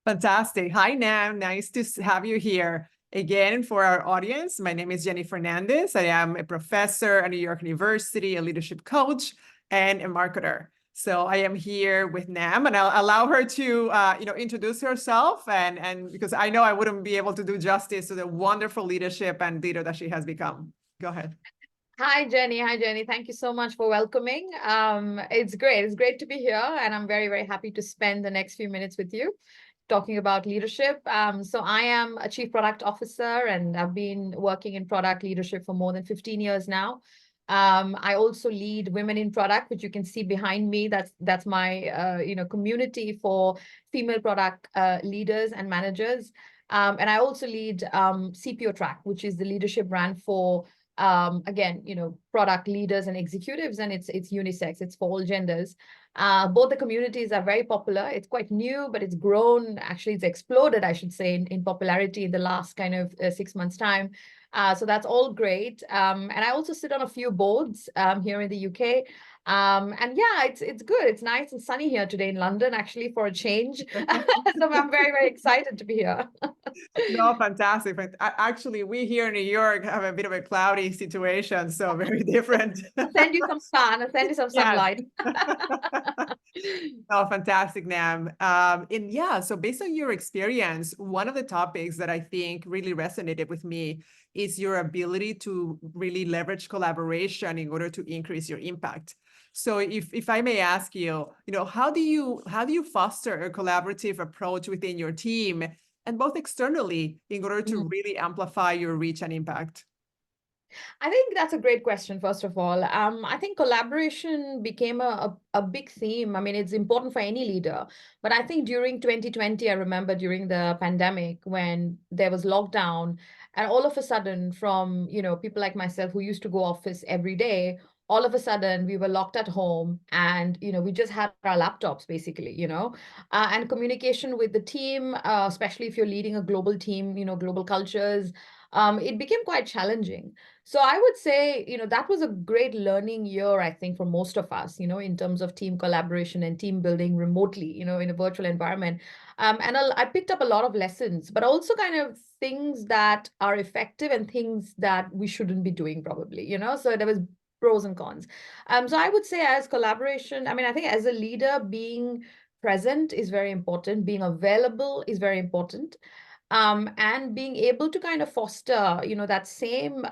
Fantastic. Hi, Nam. Nice to have you here. Again, for our audience, my name is Jenny Fernandez. I am a professor at New York University, a leadership coach, and a marketer. So I am here with Nam, and I'll allow her to, introduce herself, and because I know I wouldn't be able to do justice to the wonderful leadership and leader that she has become. Go ahead. Hi, Jenny. Hi, Jenny. Thank you so much for welcoming. It's great. It's great to be here, and I'm very, very happy to spend the next few minutes with you talking about leadership. So I am a chief product officer, and I've been working in product leadership for more than 15 years now. I also lead Women in Product, which you can see behind me. That's my community for female product leaders and managers. And I also lead CPO Track, which is the leadership brand for again, product leaders and executives, and it's unisex, it's for all genders. Both the communities are very popular. It's quite new, but it's grown. Actually, it's exploded, I should say, in popularity in the last kind of 6 months' time. So that's all great. And I also sit on a few boards here in the UK. And yeah, it's good. It's nice and sunny here today in London, actually, for a change. So I'm very, very excited to be here. No, fantastic. But actually, we here in New York have a bit of a cloudy situation, so very different. I'll send you some sun. I'll send you some Yes. sunlight. Oh, fantastic, Nam. And yeah, so based on your experience, one of the topics that I think really resonated with me is your ability to really leverage collaboration in order to increase your impact. So if I may ask you, how do you foster a collaborative approach within your team and both externally in order to really amplify your reach and impact? I think that's a great question, first of all. I think collaboration became a big theme. I mean, it's important for any leader. But I think during 2020, I remember during the pandemic when there was lockdown, and all of a sudden, from people like myself who used to go office every day, all of a sudden we were locked at home, and we just had our laptops basically, and communication with the team, especially if you're leading a global team, global cultures. It became quite challenging. So I would say, that was a great learning year, I think, for most of us, in terms of team collaboration and team building remotely, in a virtual environment. And I picked up a lot of lessons, but also kind of things that are effective and things that we shouldn't be doing probably, so there was pros and cons. So I would say as collaboration, I mean, I think as a leader, being present is very important, being available is very important, and being able to kind of foster, that same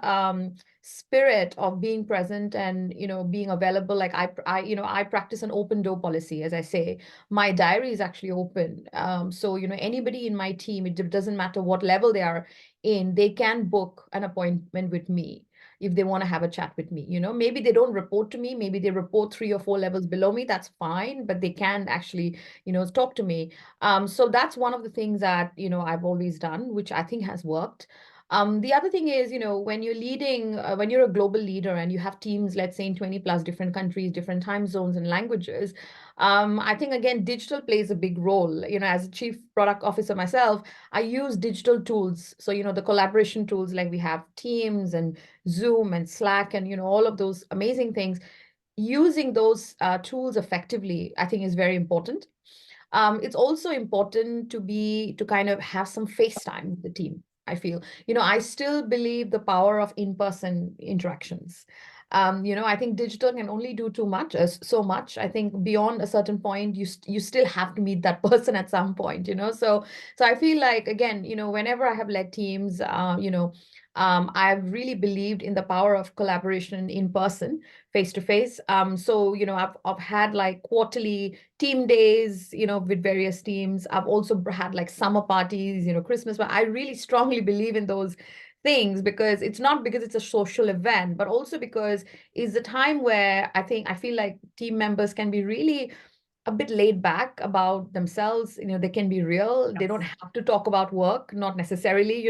spirit of being present and, being available. Like I practice an open door policy, as I say. My diary is actually open. So, anybody in my team, it doesn't matter what level they are in, they can book an appointment with me if they want to have a chat with me. Maybe they don't report to me, maybe they report 3 or 4 levels below me, that's fine, but they can actually, talk to me. So that's one of the things that, I've always done, which I think has worked. The other thing is, when you're leading, when you're a global leader and you have teams, let's say in 20 plus different countries, different time zones and languages, I think, again, digital plays a big role. As a chief product officer myself, I use digital tools. So, the collaboration tools, like we have Teams and Zoom and Slack and, all of those amazing things. Using those tools effectively, I think, is very important. It's also important to kind of have some face time with the team, I feel. I still believe the power of in-person interactions. I think digital can only do too much, so much. I think beyond a certain point, you still have to meet that person at some point, So I feel like, again, whenever I have led teams, I've really believed in the power of collaboration in person, face to face. So, I've had like quarterly team days, with various teams. I've also had like summer parties, Christmas, but I really strongly believe in those things, because it's not because it's a social event, but also because it's a time where I feel like team members can be really a bit laid back about themselves. They can be real. They don't have to talk about work, not necessarily.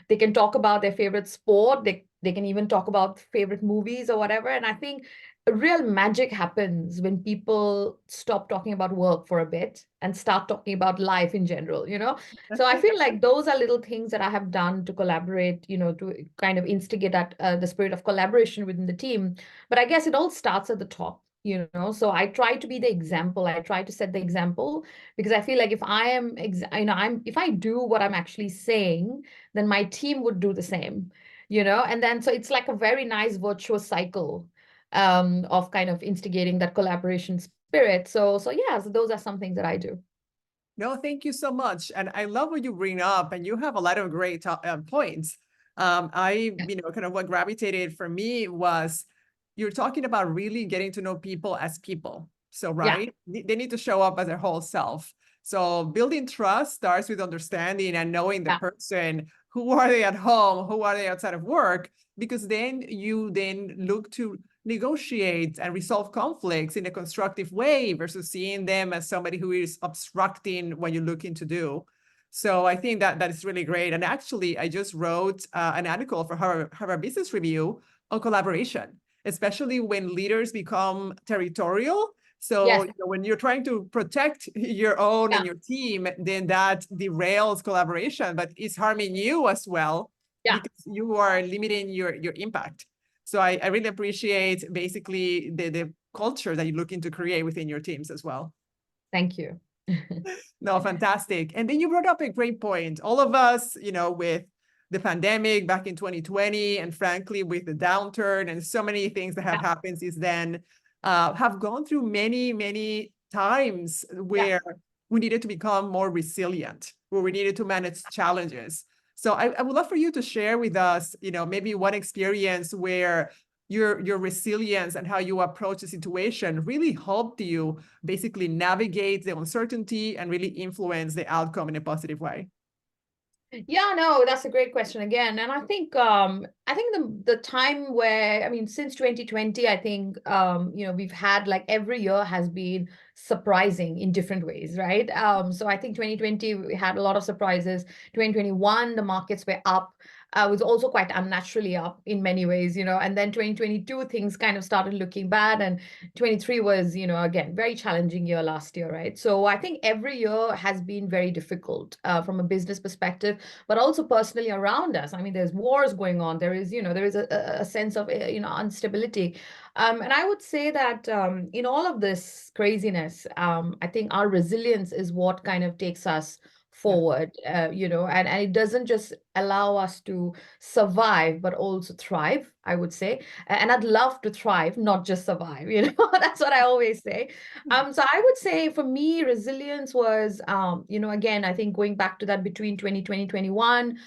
They can talk about their favorite sport. They can even talk about favorite movies or whatever. And I think real magic happens when people stop talking about work for a bit and start talking about life in general. So I feel like those are little things that I have done to collaborate, to kind of instigate that the spirit of collaboration within the team. But I guess it all starts at the top. you know. So I try to be the example. I try to set the example, because I feel like if I am, if I do what I'm actually saying, then my team would do the same, you know. And then so it's like a very nice virtuous cycle of kind of instigating that collaboration spirit. So yeah, so those are some things that I do. No, thank you so much. And I love what you bring up, and you have a lot of great points. Kind of what gravitated for me was you're talking about really getting to know people as people. So, Yeah, right, they need to show up as their whole self. So, building trust starts with understanding and knowing the yeah, person. Who are they at home? Who are they outside of work? Because then you then look to negotiate and resolve conflicts in a constructive way versus seeing them as somebody who is obstructing what you're looking to do. So I think that that is really great. And actually, I just wrote an article for Harvard Business Review on collaboration, especially when leaders become territorial. So yes, when you're trying to protect your own yeah, and your team, then that derails collaboration, but it's harming you as well yeah. because you are limiting your impact. So I really appreciate basically the culture that you're looking to create within your teams as well. Thank you. No, fantastic. And then you brought up a great point. All of us, with the pandemic back in 2020, and frankly, with the downturn and so many things that have Yeah, happened since then, have gone through many, many times yeah. where we needed to become more resilient, where we needed to manage challenges. So I would love for you to share with us, maybe one experience where your resilience and how you approach the situation really helped you basically navigate the uncertainty and really influence the outcome in a positive way. Yeah, no, that's a great question again. And I think the time where, I mean, since 2020, I think we've had, like, every year has been surprising in different ways, right? So I think 2020 we had a lot of surprises. 2021 the markets were up. Was also quite unnaturally up in many ways, and then 2022 things kind of started looking bad, and 23 was, again, very challenging year last year, right? So I think every year has been very difficult from a business perspective, but also personally around us. I mean, there's wars going on. There is a sense of, instability. And I would say that in all of this craziness, I think our resilience is what kind of takes us Yeah. forward, and it doesn't just allow us to survive, but also thrive, I would say. And I'd love to thrive, not just survive, that's what I always say. So I would say for me, resilience was, again, I think going back to that between 2020, 21,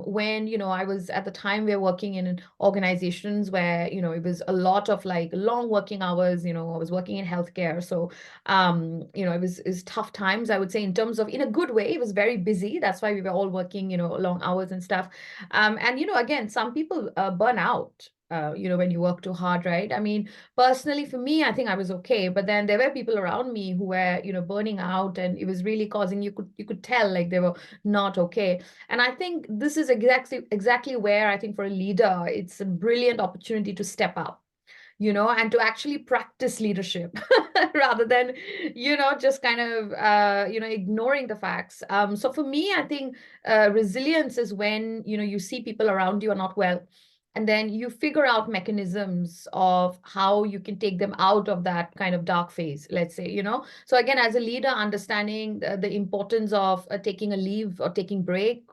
when, I was at the time we were working in organizations where, it was a lot of like long working hours, I was working in healthcare. So, it was tough times, I would say, in terms of, in a good way. It was very busy. That's why we were all working, long hours and stuff. And, again, some people burn out. When you work too hard, right? I mean, personally, for me, I think I was okay, but then there were people around me who were, burning out, and it was really causing, you could tell like they were not okay. And I think this is exactly where I think for a leader, it's a brilliant opportunity to step up, and to actually practice leadership rather than, just kind of, ignoring the facts. So for me, I think resilience is when, you see people around you are not well, and then you figure out mechanisms of how you can take them out of that kind of dark phase, let's say, So again, as a leader, understanding the importance of taking a leave or taking break,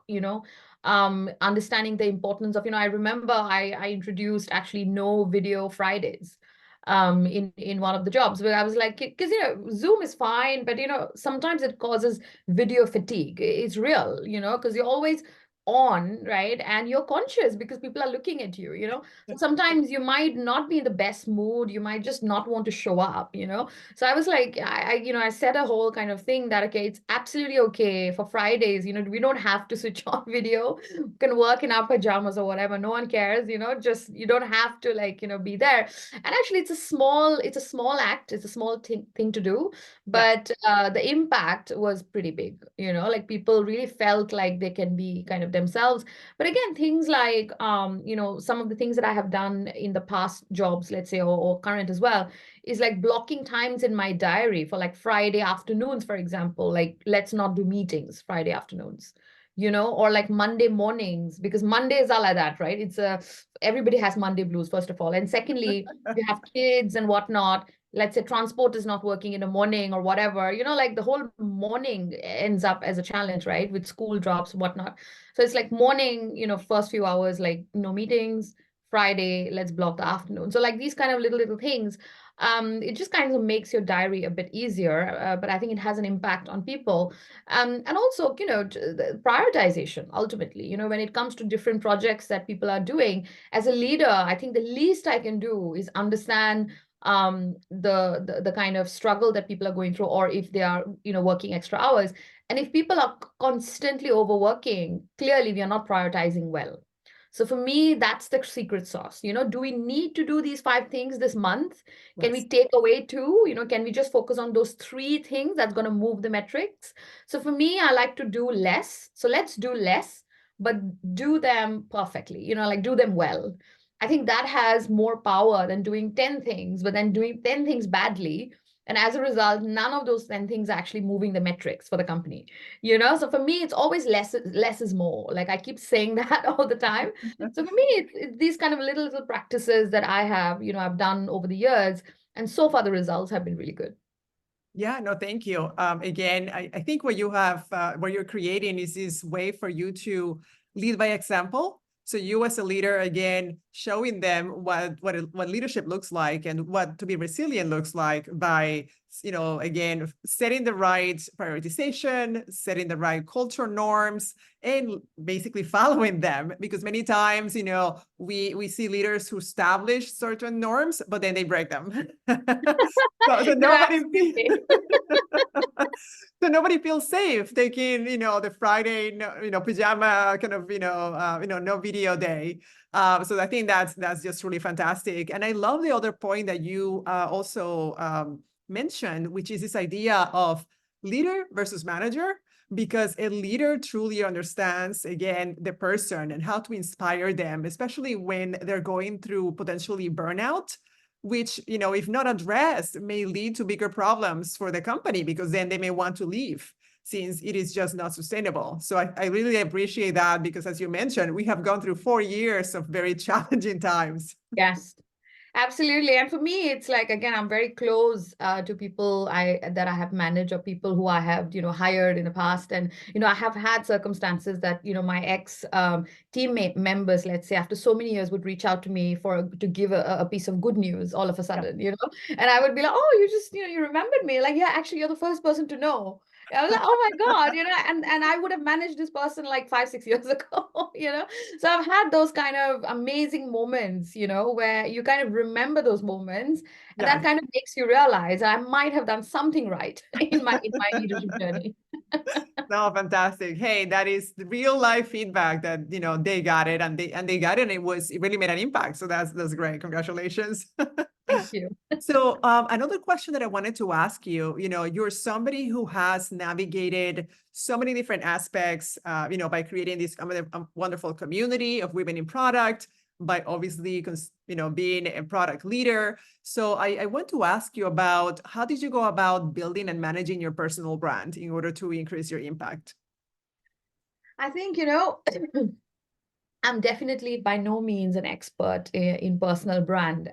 understanding the importance of, I remember I introduced actually no video Fridays in one of the jobs, where I was like, because Zoom is fine, but sometimes it causes video fatigue. It's real, because you're always on, right? And you're conscious because people are looking at you, So sometimes you might not be in the best mood, you might just not want to show up, So I was like, I set a whole kind of thing that, okay, it's absolutely okay for Fridays, we don't have to switch on video. We can work in our pajamas or whatever. No one cares, just you don't have to, like, be there. And actually, it's a small act, it's a small thing to do, Yeah. but the impact was pretty big, like people really felt like they can be kind of themselves. But again, things like, some of the things that I have done in the past jobs, let's say, or current as well, is like blocking times in my diary for like Friday afternoons, for example, like let's not do meetings Friday afternoons, or like Monday mornings, because Mondays are like that, right? Everybody has Monday blues, first of all. And secondly, you have kids and whatnot. let's say transport is not working in the morning or whatever, like the whole morning ends up as a challenge, right? With school drops, whatnot. So it's like morning, first few hours, like no meetings. Friday, let's block the afternoon. So like these kind of little things, it just kind of makes your diary a bit easier. But I think it has an impact on people. And also, the prioritization ultimately, when it comes to different projects that people are doing, as a leader, I think the least I can do is understand the kind of struggle that people are going through, or if they are working extra hours. And if people are constantly overworking, clearly we are not prioritizing well. So for me, that's the secret sauce. Do we need to do these 5 things this month? Can Yes. we take away 2? Can we just focus on those 3 things that's going to move the metrics? So for me, I like to do less. So let's do less, but do them perfectly, like do them well. I think that has more power than doing 10 things, but then doing 10 things badly. And as a result, none of those 10 things are actually moving the metrics for the company. So for me, it's always less is more. Like I keep saying that all the time. So for me, it's these kind of little practices that I have, I've done over the years. And so far, the results have been really good. Yeah, no, thank you. Again, I think what you have, what you're creating is this way for you to lead by example. So you as a leader, again, showing them what leadership looks like and what to be resilient looks like by, again, setting the right prioritization, setting the right cultural norms, and basically following them. Because many times, we see leaders who establish certain norms, but then they break them. So No, nobody absolutely. so nobody feels safe taking, the Friday, pajama kind of, no video day. So I think that's just really fantastic. And I love the other point that you also mentioned, which is this idea of leader versus manager, because a leader truly understands, again, the person and how to inspire them, especially when they're going through potentially burnout, which, if not addressed, may lead to bigger problems for the company, because then they may want to leave since it is just not sustainable. So I really appreciate that, because as you mentioned, we have gone through 4 years of very challenging times. Yes. Absolutely. And for me, it's like, again, I'm very close to people that I have managed, or people who I have, hired in the past. And, I have had circumstances that, my ex teammate members, let's say, after so many years would reach out to me to give a piece of good news all of a Yeah. sudden, and I would be like, oh, you just, you remembered me. Like, yeah, actually, you're the first person to know. I was like, oh my God, and I would have managed this person like 5, 6 years ago. So I've had those kind of amazing moments, where you kind of remember those moments, and that Yes. kind of makes you realize I might have done something right in my leadership journey. No, fantastic. Hey, that is the real life feedback that, they got it, and they got it, and it really made an impact. So that's great. Congratulations. Thank you. So another question that I wanted to ask you, you're somebody who has navigated so many different aspects, by creating this wonderful community of women in product, by obviously, being a product leader. So I want to ask you about, how did you go about building and managing your personal brand in order to increase your impact? I think, I'm definitely by no means an expert in personal brand.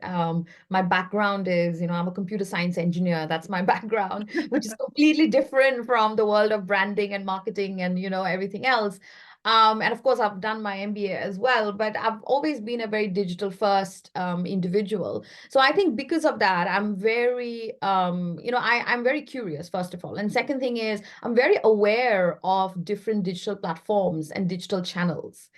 My background is, I'm a computer science engineer. That's my background, which is completely different from the world of branding and marketing and, everything else. And of course, I've done my MBA as well, but I've always been a very digital first individual. So I think because of that, I'm very, I'm very curious, first of all. And second thing is, I'm very aware of different digital platforms and digital channels.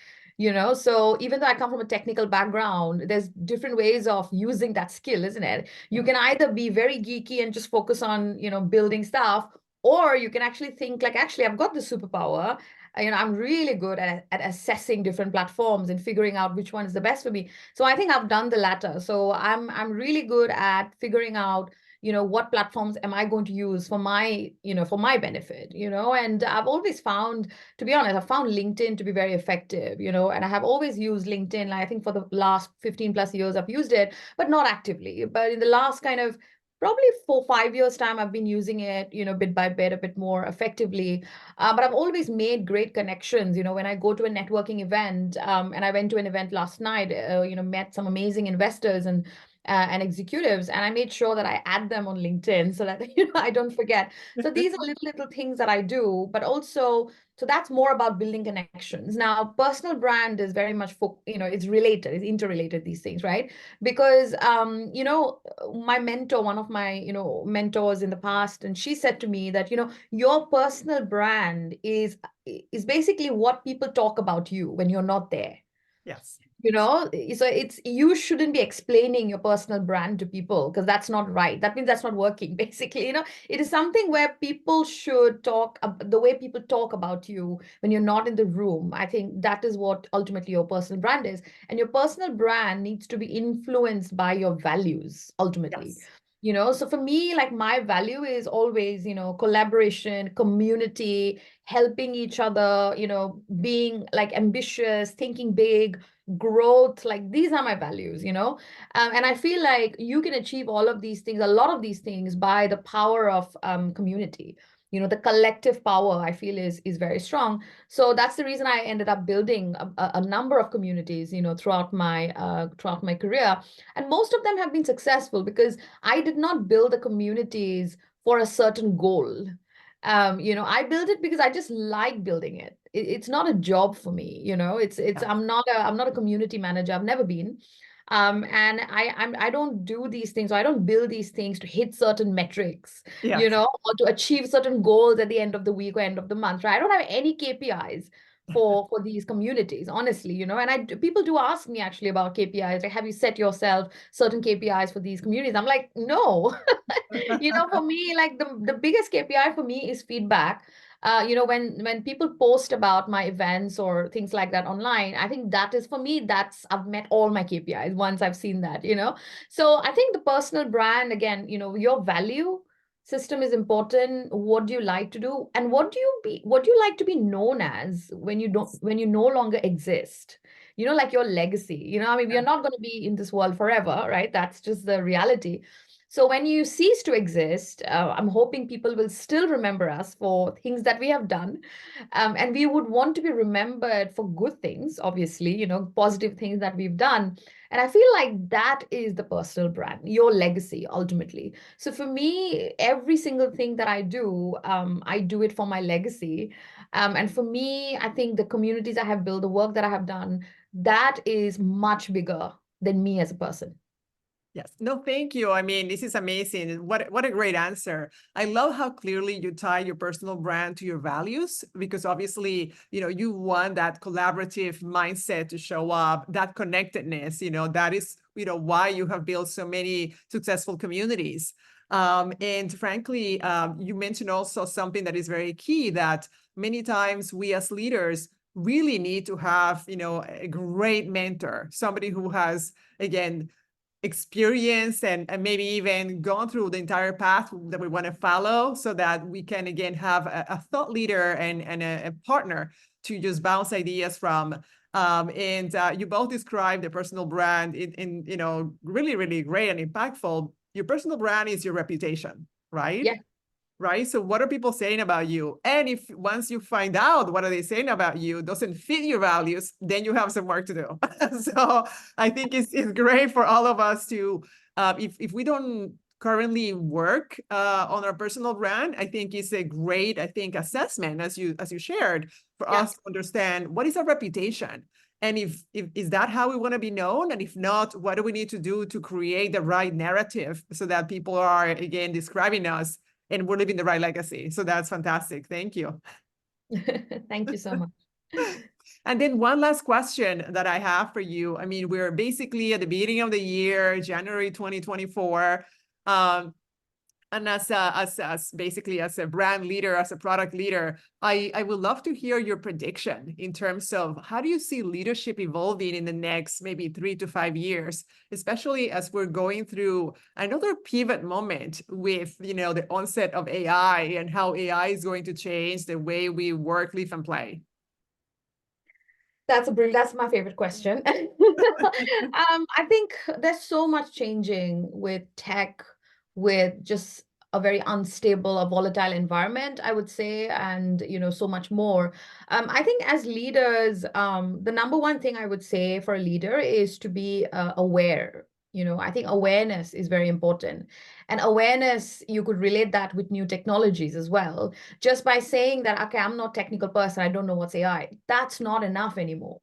So even though I come from a technical background, there's different ways of using that skill, isn't it? You can either be very geeky and just focus on, building stuff, or you can actually think like, actually, I've got the superpower. I'm really good at assessing different platforms and figuring out which one is the best for me. So I think I've done the latter. So I'm really good at figuring out, what platforms am I going to use for my benefit, and I've always found, to be honest, I've found LinkedIn to be very effective, and I have always used LinkedIn. I think for the last 15 plus years, I've used it, but not actively. But in the last kind of probably 4, 5 years time, I've been using it, bit by bit, a bit more effectively. But I've always made great connections, when I go to a networking event, and I went to an event last night, met some amazing investors, and executives, and I made sure that I add them on LinkedIn so that I don't forget. So these are little things that I do, but also, so that's more about building connections. Now, personal brand is very much for, it's related, it's interrelated, these things, right? Because my mentor, one of my mentors in the past, and she said to me that your personal brand is basically what people talk about you when you're not there. Yes. So it's, you shouldn't be explaining your personal brand to people, because that's not right. That means that's not working. Basically, it is something where people should talk the way people talk about you when you're not in the room. I think that is what ultimately your personal brand is. And your personal brand needs to be influenced by your values ultimately. Yes. So for me, like, my value is always, collaboration, community, helping each other, being like ambitious, thinking big, growth. Like, these are my values. And I feel like you can achieve all of these things, a lot of these things, by the power of community. The collective power, I feel, is very strong. So that's the reason I ended up building a number of communities, throughout my career. And most of them have been successful because I did not build the communities for a certain goal. I built it because I just like building it. It's not a job for me. Yeah. I'm not a community manager. I've never been. And I don't do these things, or I don't build these things to hit certain metrics, Yes. or to achieve certain goals at the end of the week or end of the month. Right? I don't have any KPIs for these communities, honestly. And people do ask me actually about KPIs. Like, have you set yourself certain KPIs for these communities? I'm like, no. For me, like, the biggest KPI for me is feedback. When people post about my events or things like that online, I think that is, for me, that's, I've met all my KPIs once I've seen that. So I think the personal brand, again, your value system is important. What do you like to do, and what do you like to be known as when you no longer exist? Like your legacy. I mean, we are not going to be in this world forever, right? That's just the reality. So when you cease to exist, I'm hoping people will still remember us for things that we have done. And we would want to be remembered for good things, obviously, positive things that we've done. And I feel like that is the personal brand, your legacy, ultimately. So for me, every single thing that I do it for my legacy. And for me, I think the communities I have built, the work that I have done, that is much bigger than me as a person. Yes. No, thank you. I mean, this is amazing. What a great answer. I love how clearly you tie your personal brand to your values, because obviously, you want that collaborative mindset to show up, that connectedness, that is, why you have built so many successful communities. And frankly, you mentioned also something that is very key, that many times we as leaders really need to have, a great mentor, somebody who has, again, experience and maybe even gone through the entire path that we want to follow, so that we can again have a thought leader and a partner to just bounce ideas from. And you both described the personal brand in really, really great and impactful. Your personal brand is your reputation, right? Yeah. Right? So what are people saying about you? And if once you find out what are they saying about you doesn't fit your values, then you have some work to do. So I think it's great for all of us to, if we don't currently work on our personal brand, I think it's a great, assessment, as you shared, for Yeah. us to understand what is our reputation. And if is that how we want to be known? And if not, what do we need to do to create the right narrative so that people are, again, describing us and we're leaving the right legacy? So that's fantastic. Thank you. Thank you so much. And then one last question that I have for you. I mean, we're basically at the beginning of the year, January 2024. And as basically as a brand leader, as a product leader, I would love to hear your prediction in terms of how do you see leadership evolving in the next maybe 3 to 5 years, especially as we're going through another pivot moment with the onset of AI and how AI is going to change the way we work, live, and play. That's my favorite question. I think there's so much changing with tech, with just a very unstable, a volatile environment, I would say, and so much more. I think as leaders, the number one thing I would say for a leader is to be aware. I think awareness is very important. And awareness, you could relate that with new technologies as well. Just by saying that, okay, I'm not a technical person, I don't know what's AI, that's not enough anymore.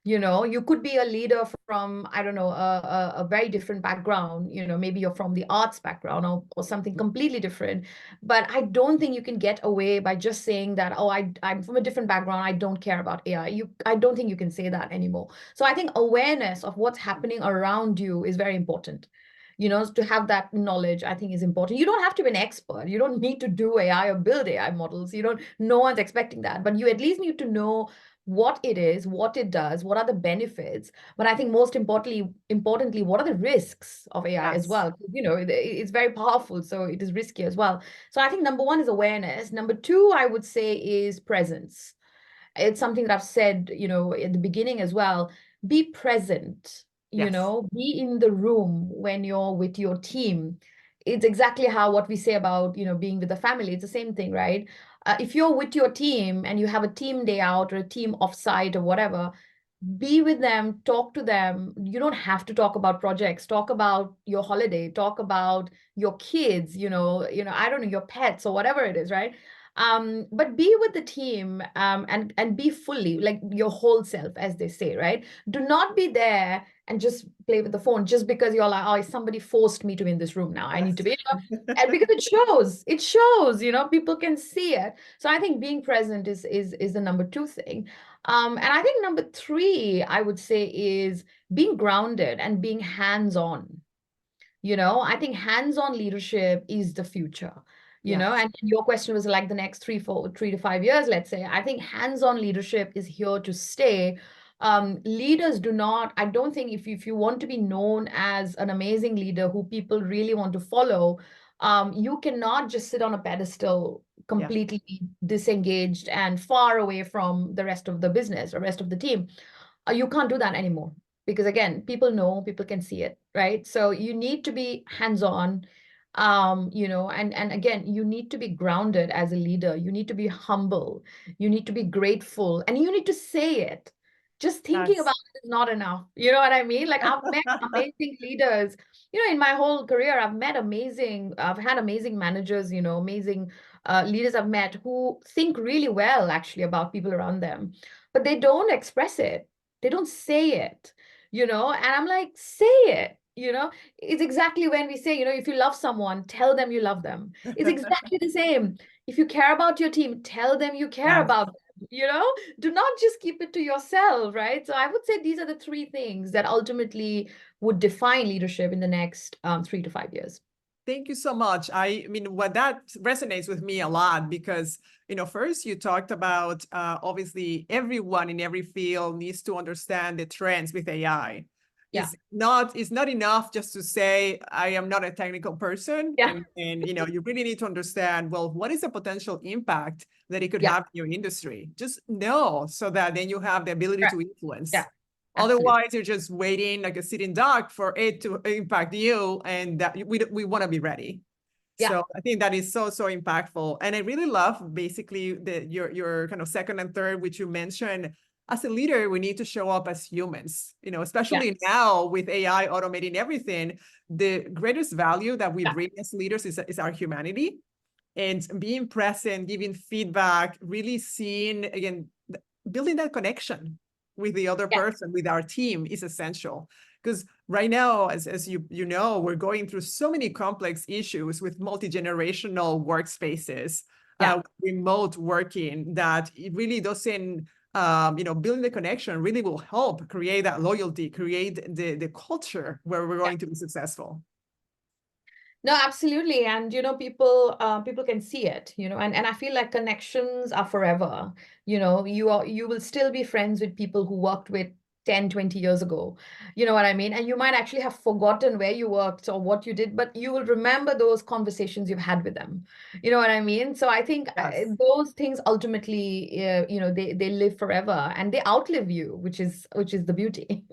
You could be a leader from, I don't know, a very different background. Maybe you're from the arts background, or something completely different. But I don't think you can get away by just saying that, oh, I'm from a different background, I don't care about AI. I don't think you can say that anymore. So I think awareness of what's happening around you is very important. To have that knowledge, I think, is important. You don't have to be an expert. You don't need to do AI or build AI models. No one's expecting that. But you at least need to know what it is, what it does, what are the benefits, but I think most importantly, what are the risks of AI as Yes. well? It's very powerful, so it is risky as well. So I think number one is awareness. Number two, I would say, is presence. It's something that I've said, at the beginning as well. Be present, Yes. be in the room when you're with your team. It's exactly how what we say about, being with the family. It's the same thing, right? If you're with your team and you have a team day out or a team offsite or whatever, be with them, talk to them. You don't have to talk about projects. Talk about your holiday, talk about your kids, I don't know, your pets or whatever it is, right? But be with the team, and be fully like your whole self, as they say, right? Do not be there and just play with the phone just because you're like, oh, somebody forced me to be in this room now. I need Yes. to be, and because it shows, people can see it. So I think being present is the number two thing. And I think number three, I would say, is being grounded and being hands-on. I think hands-on leadership is the future. Yes. And your question was like the next 3 to 5 years, let's say. I think hands-on leadership is here to stay. Leaders do not, I don't think, if you want to be known as an amazing leader who people really want to follow, you cannot just sit on a pedestal Yeah. completely disengaged and far away from the rest of the business or rest of the team. You can't do that anymore, because again, people can see it, right? So you need to be hands-on, and again, you need to be grounded as a leader. You need to be humble, you need to be grateful, and you need to say it. Just thinking about Yes. it is not enough. You know what I mean? Like, I've met amazing leaders, in my whole career. I've had amazing managers, amazing leaders I've met, who think really well actually about people around them, but they don't express it. They don't say it, and I'm like, say it. It's exactly when we say, if you love someone, tell them you love them. It's exactly the same. If you care about your team, tell them you care Yes. about them. Do not just keep it to yourself, right? So I would say these are the three things that ultimately would define leadership in the next 3 to 5 years. Thank you so much. I mean, what that resonates with me a lot because, first you talked about obviously everyone in every field needs to understand the trends with AI. Yeah. It's not enough just to say, I am not a technical person. Yeah. And you really need to understand, well, what is the potential impact that it could Yeah. have in your industry? Just know so that then you have the ability Correct. to influence. Yeah. Absolutely. Otherwise, you're just waiting like a sitting duck for it to impact you, and that we want to be ready. Yeah. So I think that is so impactful, and I really love basically your kind of second and third, which you mentioned. As a leader, we need to show up as humans. Yeah. Especially now with AI automating everything. The greatest value that we Yeah. bring as leaders is our humanity, and being present, giving feedback, really seeing again, building that connection with the other Yeah. person, with our team is essential. Because right now, as you know, we're going through so many complex issues with multi-generational workspaces, Yeah. remote working, that it really doesn't, building the connection really will help create that loyalty, create the culture where we're Yeah. going to be successful. No, absolutely. And people can see it, and I feel like connections are forever. You will still be friends with people who worked with 10, 20 years ago. You know what I mean? And you might actually have forgotten where you worked or what you did, but you will remember those conversations you've had with them. You know what I mean? So I think Yes. those things ultimately, they live forever and they outlive you, which is the beauty.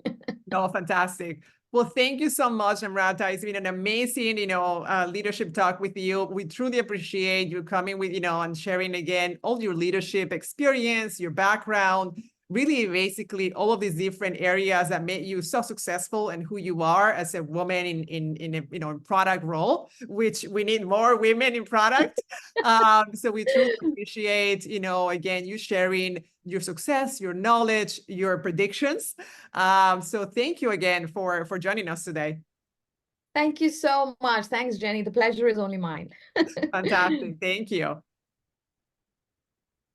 No, fantastic. Well, thank you so much, Namrata. It's been an amazing, leadership talk with you. We truly appreciate you coming with, and sharing again all your leadership experience, your background. really basically all of these different areas that made you so successful and who you are as a woman in a, you know, product role, which we need more women in product. So we truly appreciate, you know, again, you sharing your success, your knowledge, your predictions. So thank you again for joining us today. Thank you so much. Thanks, Jenny. The pleasure is only mine. Fantastic. Thank you.